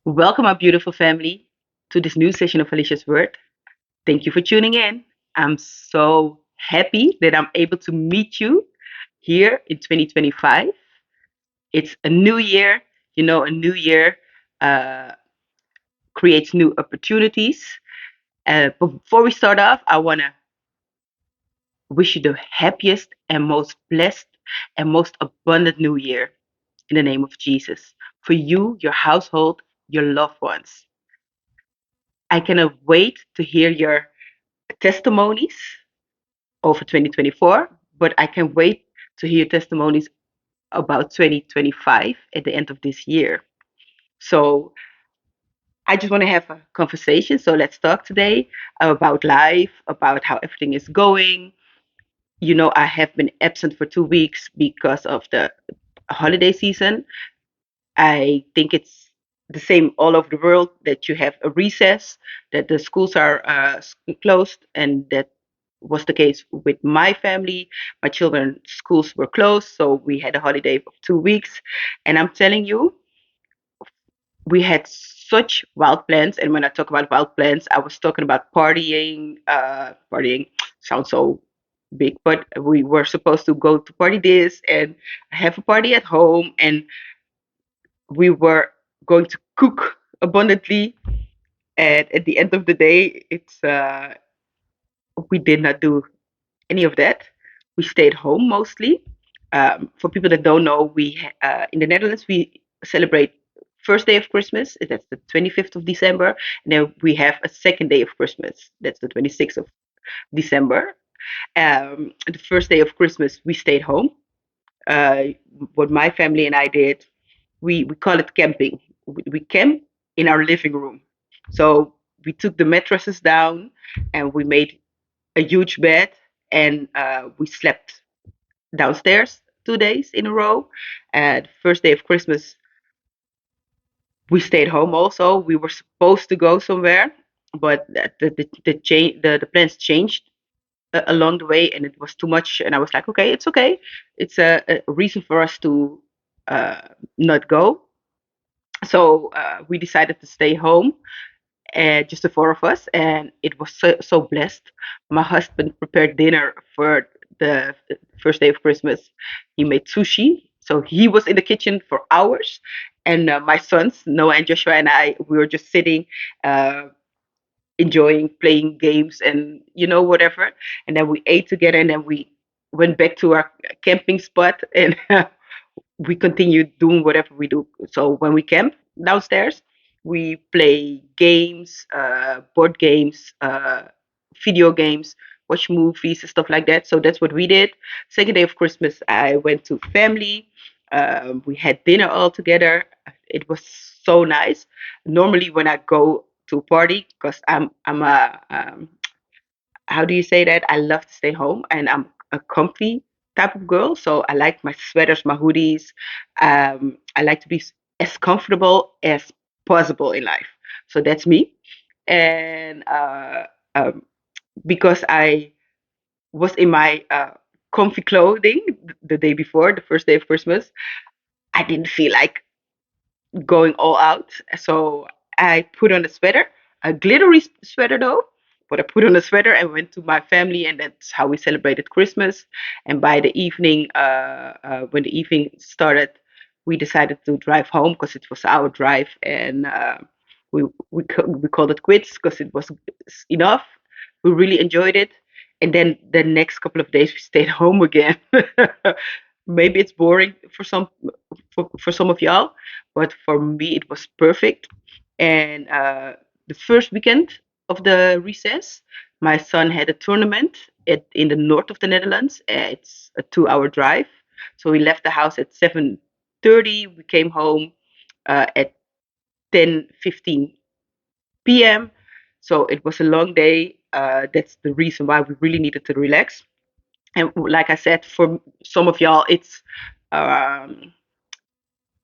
Welcome, our beautiful family, to this new session of Alicia's Word. Thank you for tuning in. I'm so happy that I'm able to meet you here in 2025. It's a new year. A new year uh, creates new opportunities. But before we start off, I want to wish you the happiest and most blessed and most abundant new year in the name of Jesus for you, your household, your loved ones. I cannot wait to hear your testimonies over 2024, but I can wait to hear testimonies about 2025 at the end of this year. So I just want to have a conversation. So let's talk today about life, about how everything is going. I have been absent for 2 weeks because of the holiday season. I think it's the same all over the world that you have a recess, that the schools are closed, and that was the case with my family. My children's schools were closed, so we had a holiday of 2 weeks. And I'm telling you, we had such wild plans. And when I talk about wild plans, I was talking about partying. Partying sounds so big, but we were supposed to go to party this and have a party at home, and we were going to cook abundantly. And at the end of the day, it's we did not do any of that. We stayed home mostly. For people that don't know, we in the Netherlands we celebrate first day of Christmas. That's the 25th of December, and then we have a second day of Christmas. That's the 26th of December. The first day of Christmas, we stayed home. Uh, what my family and I did, we call it camping. We camp in our living room. So we took the mattresses down and we made a huge bed, and we slept downstairs 2 days in a row. And the first day of Christmas, we stayed home. Also, we were supposed to go somewhere, but the plans changed along the way, and it was too much. And I was like, okay, it's okay. It's a reason for us to uh, not go. So we decided to stay home, just the four of us, and it was so blessed. My husband prepared dinner for the first day of Christmas. He made sushi, so he was in the kitchen for hours, and my sons Noah and Joshua and I, we were just sitting, uh, enjoying playing games and whatever. And then we ate together, and then we went back to our camping spot, and we continue doing whatever we do. So when we camp downstairs, we play games, board games, video games, watch movies and stuff like that. So that's what we did. Second day of Christmas, I went to family. We had dinner all together. It was so nice. Normally, when I go to a party, because I'm a how do you say that? I love to stay home, and I'm a comfy type of girl. So I like my sweaters, my hoodies. I like to be as comfortable as possible in life. So that's me. And um, because I was in my comfy clothing the day before, the first day of Christmas, I didn't feel like going all out. So I put on a sweater, a glittery sweater though. But I put on a sweater and went to my family, and that's how we celebrated Christmas. And by the evening, when the evening started, we decided to drive home because it was our drive, and we called it quits because it was enough. We really enjoyed it, and then the next couple of days we stayed home again. Maybe it's boring for some of y'all, but for me it was perfect. And the first weekend of the recess, my son had a tournament in the north of the Netherlands. It's a 2-hour drive, so we left the house at 7:30. We came home at 10:15 p.m. So it was a long day. That's the reason why we really needed to relax. And like I said, for some of y'all, it's um,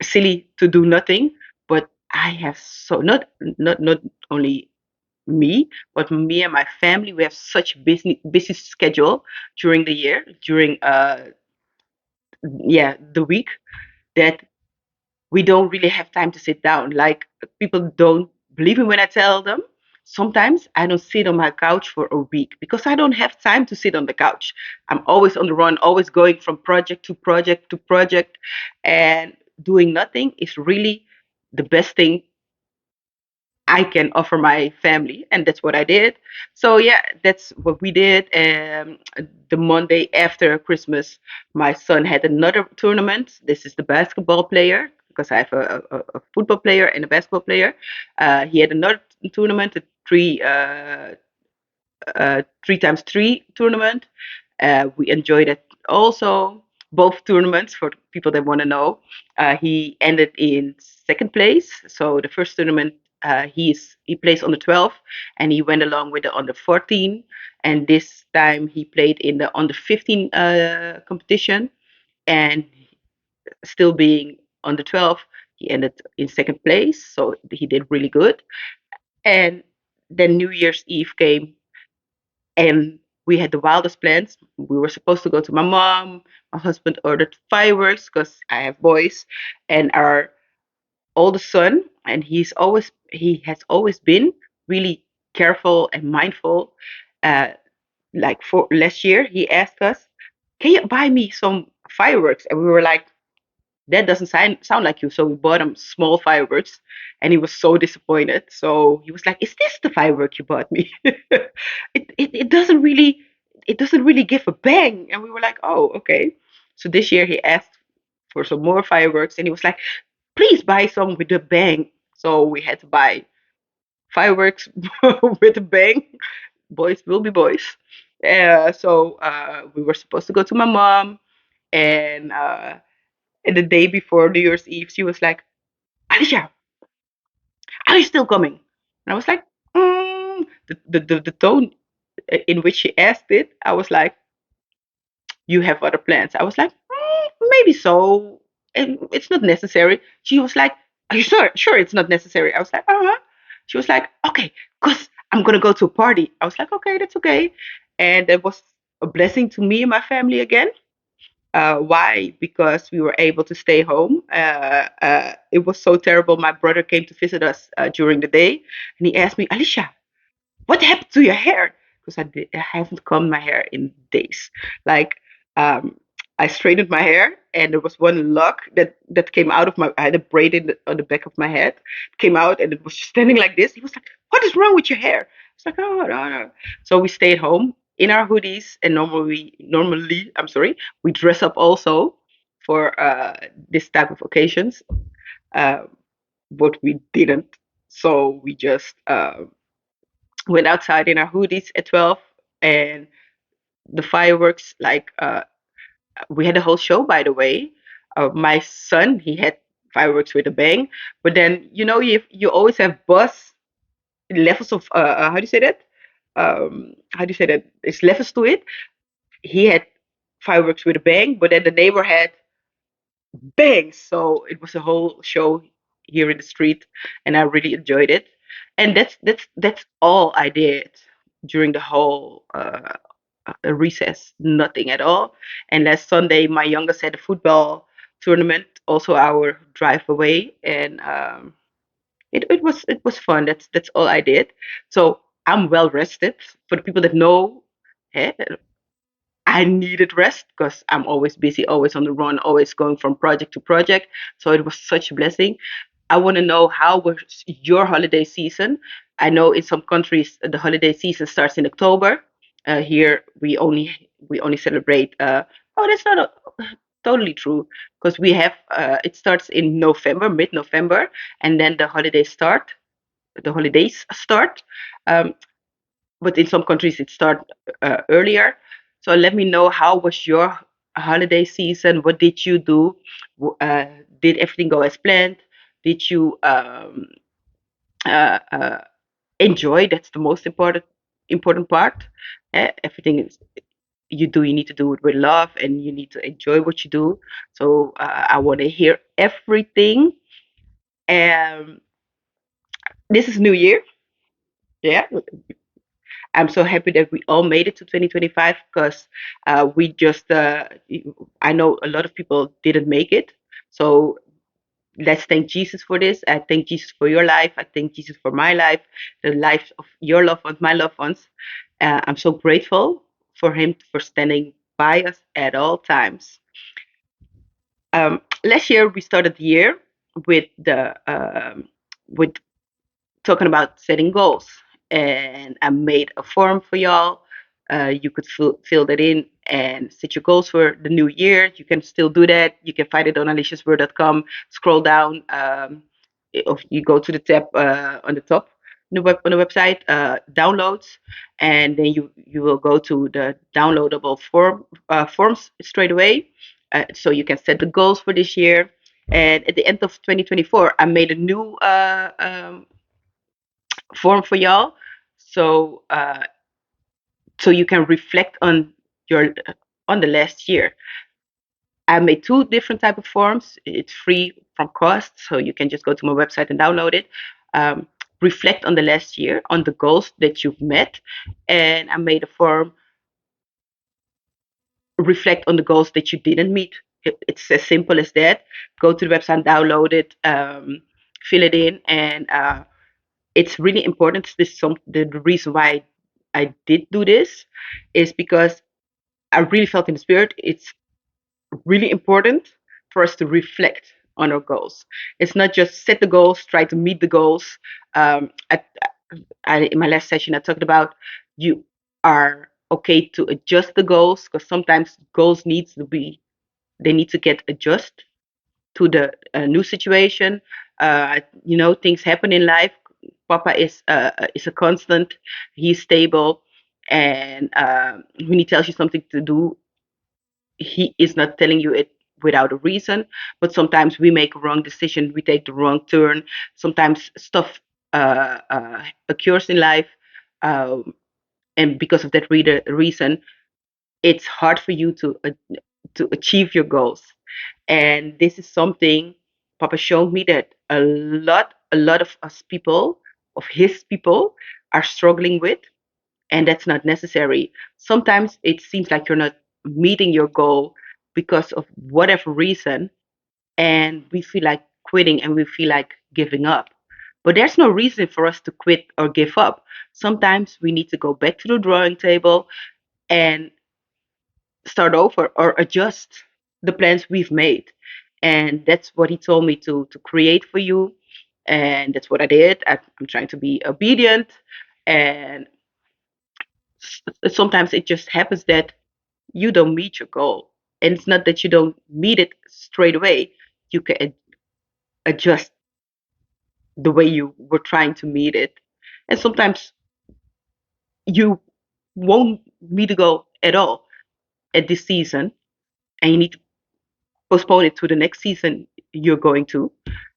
silly to do nothing, but I have so not only me, but me and my family, we have such busy schedule during the year, during the week, that we don't really have time to sit down. Like, people don't believe me when I tell them. Sometimes I don't sit on my couch for a week because I don't have time to sit on the couch. I'm always on the run, always going from project to project to project, and doing nothing is really the best thing I can offer my family, and that's what I did. So yeah, that's what we did. The Monday after Christmas, my son had another tournament. This is the basketball player because I have a football player and a basketball player. He had another tournament, a 3x3 tournament. We enjoyed it also. Both tournaments, for people that want to know. He ended in second place. So the first tournament, he plays on the 12, and he went along with the under 14. And this time he played in the under 15 competition, and still being under 12, he ended in second place. So he did really good. And then New Year's Eve came, and we had the wildest plans. We were supposed to go to my mom. My husband ordered fireworks because I have boys, and our oldest son, and he has always been really careful and mindful. Uh, like, for last year, he asked us, "Can you buy me some fireworks?" And we were like, that doesn't sound like you. So we bought him small fireworks, and he was so disappointed. So he was like, "Is this the firework you bought me?" It doesn't really give a bang. And we were like, "Oh, okay." So this year he asked for some more fireworks, and he was like, "Please buy some with a bang." So we had to buy fireworks with a bang. Boys will be boys. So we were supposed to go to my mom, and the day before New Year's Eve, she was like, "Alicia, are you still coming?" And I was like, the tone in which she asked it, I was like, "You have other plans." I was like, maybe so. And it's not necessary. She was like, "Are you sure? Sure, it's not necessary." I was like, "Uh-huh." She was like, "Okay, because I'm going to go to a party." I was like, "Okay, that's okay." And it was a blessing to me and my family again. Why? Because we were able to stay home. It was so terrible. My brother came to visit us during the day, and he asked me, "Alicia, what happened to your hair?" Because I haven't combed my hair in days. Like, um, I straightened my hair, and there was one lock that came out of my. I had a braid on the back of my head. It came out, and it was standing like this. He was like, "What is wrong with your hair?" It's like, "Oh, no, no." So we stayed home in our hoodies, and normally, I'm sorry, we dress up also for this type of occasions. Uh, but we didn't. So we just went outside in our hoodies at 12, and the fireworks, like, we had a whole show, by the way. My son, he had fireworks with a bang, but then, you always have buzz levels of, how do you say that, how do you say that, there's levels to it. He had fireworks with a bang, but then the neighbor had bang. So it was a whole show here in the street, and I really enjoyed it. And that's all I did during the whole recess. Nothing at all. And last Sunday, my youngest had a football tournament, also our drive away, and it was fun. That's all I did. So I'm well rested. For the people that know, eh, I needed rest because I'm always busy, always on the run, always going from project to project. So it was such a blessing. I want to know, how was your holiday season? I know in some countries the holiday season starts in October. Here we only celebrate. Oh, that's not totally true, because we have it starts in November, mid-November, and then the holidays start. The holidays start. Um, but in some countries it starts earlier. So let me know, how was your holiday season? What did you do? Did everything go as planned? Did you uh, uh, enjoy? That's the most important part. Everything you need to do it with love, and you need to enjoy what you do. So I want to hear everything. Um, this is New Year. Yeah, I'm so happy that we all made it to 2025, because we just, I know a lot of people didn't make it. So let's thank Jesus for this. I thank Jesus for your life. I thank Jesus for my life, the lives of your loved ones, my loved ones. I'm so grateful for Him for standing by us at all times. Last year we started the year with the with talking about setting goals, and I made a form for y'all. You could fill that in and set your goals for the new year. You can still do that. You can find it on aliciasword.com. Scroll down. If you go to the tab on the top on the website, downloads, and then you will go to the downloadable forms straight away. So you can set the goals for this year. And at the end of 2024, I made a new form for y'all, so so you can reflect on your on the last year. I made two different type of forms. It's free from cost, so you can just go to my website and download it. Reflect on the last year, on the goals that you've met, and I made a form reflect on the goals that you didn't meet. It's as simple as that. Go to the website, download it, fill it in, and it's really important. The reason why I did do this is because I really felt in the spirit. It's really important for us to reflect on our goals. It's not just set the goals, try to meet the goals. In my last session, I talked about you are okay to adjust the goals, because sometimes goals need to get adjusted to the new situation. Things happen in life. Papa is a constant. He's stable, and when he tells you something to do, he is not telling you it without a reason. But sometimes we make a wrong decision. We take the wrong turn. Sometimes stuff occurs in life, um, and because of that reason, it's hard for you to achieve your goals. And this is something Papa showed me that a lot of us people, of his people, are struggling with, and that's not necessary. Sometimes it seems like you're not meeting your goal because of whatever reason, and we feel like quitting and we feel like giving up. But there's no reason for us to quit or give up. Sometimes we need to go back to the drawing table and start over or adjust the plans we've made. And that's what he told me to create for you. And that's what I did. I'm trying to be obedient. And sometimes it just happens that you don't meet your goal. And it's not that you don't meet it straight away. You can adjust the way you were trying to meet it. And sometimes you won't meet the goal at all at this season. And you need to postpone it to the next season you're going to,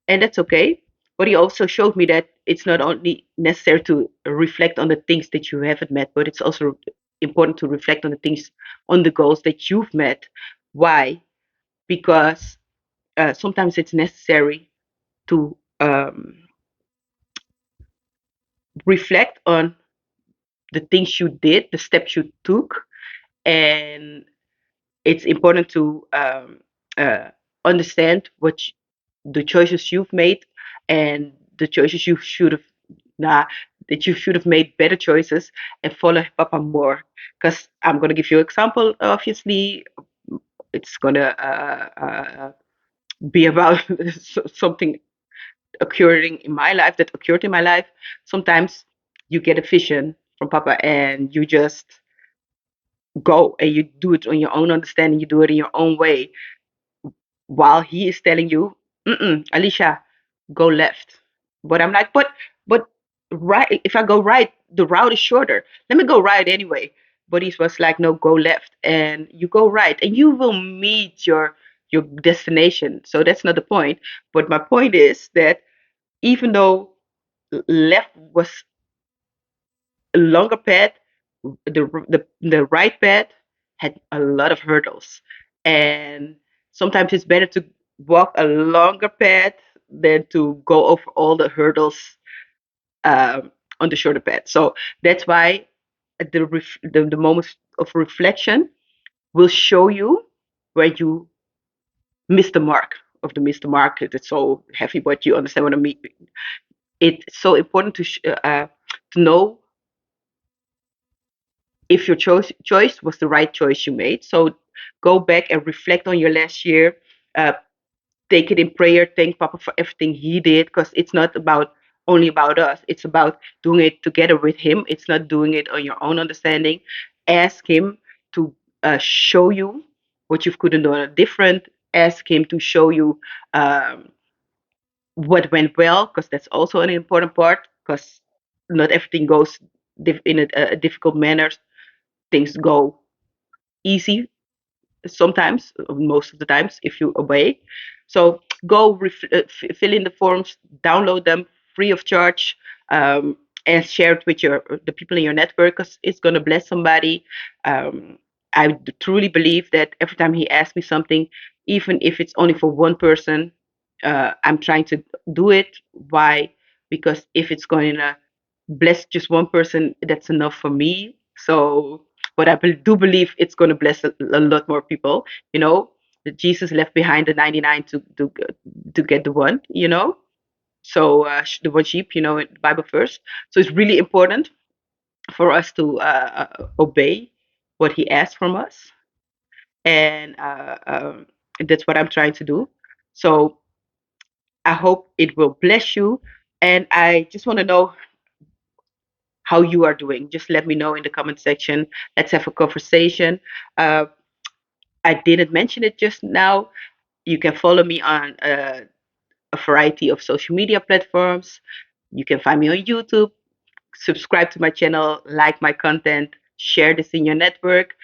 and that's okay. But he also showed me that it's not only necessary to reflect on the things that you haven't met, but it's also important to reflect on the things, on the goals that you've met. Why? Because sometimes it's necessary to reflect on the things you did, the steps you took, and it's important to understand the choices you've made, and the choices you should have nah, that you should have made better choices and follow Papa more. Because I'm gonna give you an example. Obviously, it's gonna be about something occurred in my life. Sometimes you get a vision from Papa and you just go and you do it on your own understanding. You do it in your own way, while he is telling you, Alicia, go left. But I'm like, but right. If I go right, the route is shorter. Let me go right anyway. But he was like, no, go left, and you go right, and you will meet your destination. So that's not the point. But my point is that even though left was a longer path, the right path had a lot of hurdles, and sometimes it's better to walk a longer path than to go over all the hurdles on the shorter path. So that's why the moments of reflection will show you where you missed the mark, of the Mr. Market. It's so heavy, but you understand what I mean. It's so important to know if your choice was the right choice you made. So go back and reflect on your last year. Uh, Take it in prayer. Thank Papa for everything He did, because it's not about only about us. It's about doing it together with Him. It's not doing it on your own understanding. Ask Him to show you what you could have done different. Ask Him to show you what went well, because that's also an important part. Because not everything goes in a difficult manner. Things go easy sometimes, most of the times, if you obey. So go fill in the forms, download them free of charge, and share it with the people in your network, because it's going to bless somebody. I truly believe that every time he asks me something, even if it's only for one person, I'm trying to do it. Why? Because if it's going to bless just one person, that's enough for me. So, but I do believe it's going to bless a lot more people. You know, that Jesus left behind the 99 to get the one. You know, so the one sheep. You know, in the Bible verse. So it's really important for us to obey what He asked from us, and that's what I'm trying to do. So I hope it will bless you. And I just want to know how you are doing. Just let me know in the comment section. Let's have a conversation. Uh, I didn't mention it just now. You can follow me on a variety of social media platforms. You can find me on YouTube. Subscribe to my channel, like my content, share this in your network.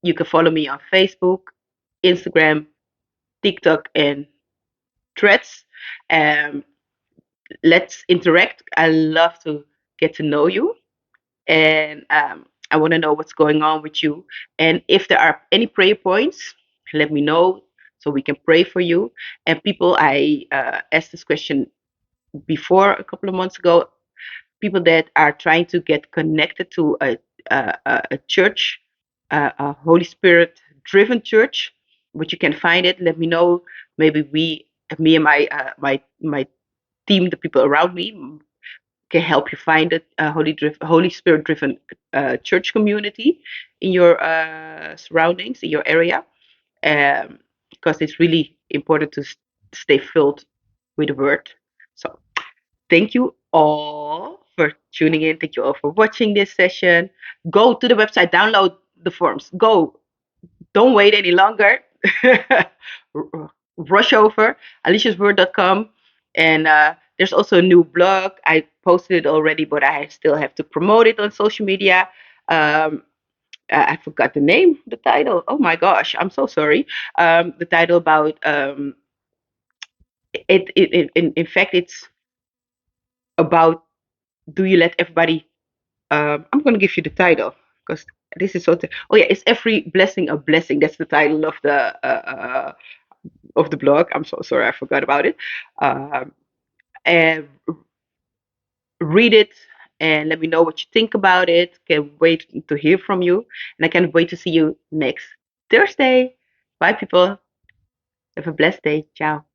You can follow me on Facebook, Instagram, TikTok, and Threads. Um, let's interact. I love to get to know you, and I want to know what's going on with you. And if there are any prayer points, let me know so we can pray for you. And people, I asked this question before a couple of months ago. People that are trying to get connected to a church, a Holy Spirit driven church, but you can find it. Let me know. Maybe me and my team, the people around me, can help you find a Holy Spirit driven church community in your surroundings, in your area, because it's really important to stay filled with the Word. So thank you all for tuning in. Thank you all for watching this session. Go to the website, download the forms. Go. Don't wait any longer. Rush over aliciasword.com, and there's also a new blog. I posted it already, but I still have to promote it on social media. um, I forgot the name, the title. Oh my gosh, I'm so sorry. The title about in fact, it's about, do you let everybody, I'm going to give you the title, because this is so oh yeah, it's every blessing a blessing. That's the title of the blog. I'm so sorry, I forgot about it. And read it and let me know what you think about it. Can't wait to hear from you, and I can't wait to see you next Thursday. Bye, people. Have a blessed day. Ciao.